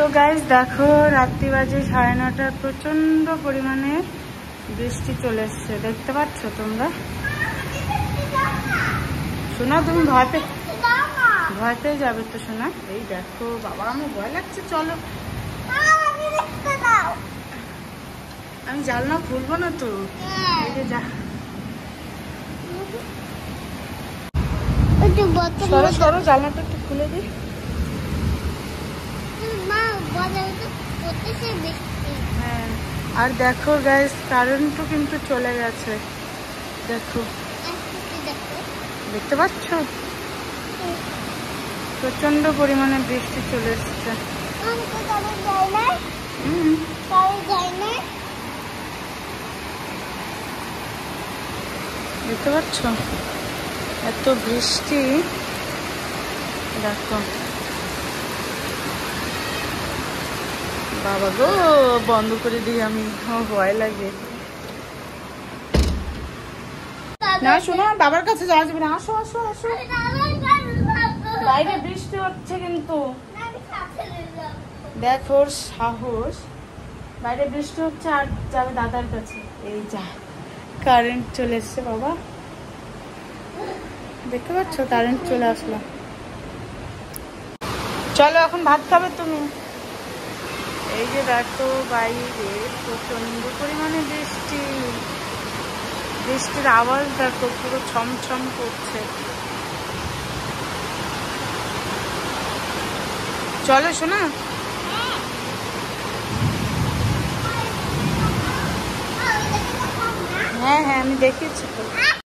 তো গাইস দেখো রাত্রি বাজে 9:30, প্রচন্ড পরিমাণে বৃষ্টি চলে এসছে, দেখতে পাচ্ছ তোমরা? শোনা তুমি ভয় পেয়ে যাবে তো শোনা। এই দেখো বাবা আমার ভয় লাগছে, চলো। আমি জানলা খুলবো না তো, এই যে যা সরো সরো, জানলাটা একটু খুলে দিই। হ্যাঁ, আর দেখো গাইস কারেন্টও কিন্তু চলে গেছে, দেখো দেখতে পাচ্ছ? প্রচন্ড পরিমাণে বৃষ্টি চলে এসছে। দেখতে পাচ্ছ এত বৃষ্টি, দেখো বাবা গো, বন্ধ করে দিই আমি, আমার ভয় লাগে। না শোনো, বাবার কাছে যাওয়া যাবে না, আসো আসো আসো, বাইরে বৃষ্টি হচ্ছে কিন্তু। দেখো সাহস, বাইরে বৃষ্টি হচ্ছে আর যাবে দাদার কাছে। এই যা কারেন্ট চলে এসছে বাবা, দেখতে পাচ্ছ কারেন্ট চলে আসলো। চলো এখন ভাত খাবে তুমি। এই যে দেখো বাইরে প্রচন্ড পরিমাণে বৃষ্টি, বৃষ্টির আওয়াজ দেখো পুরো ছমছম করছে। চলো শোনা। হ্যাঁ হ্যাঁ আমি দেখেছি তো।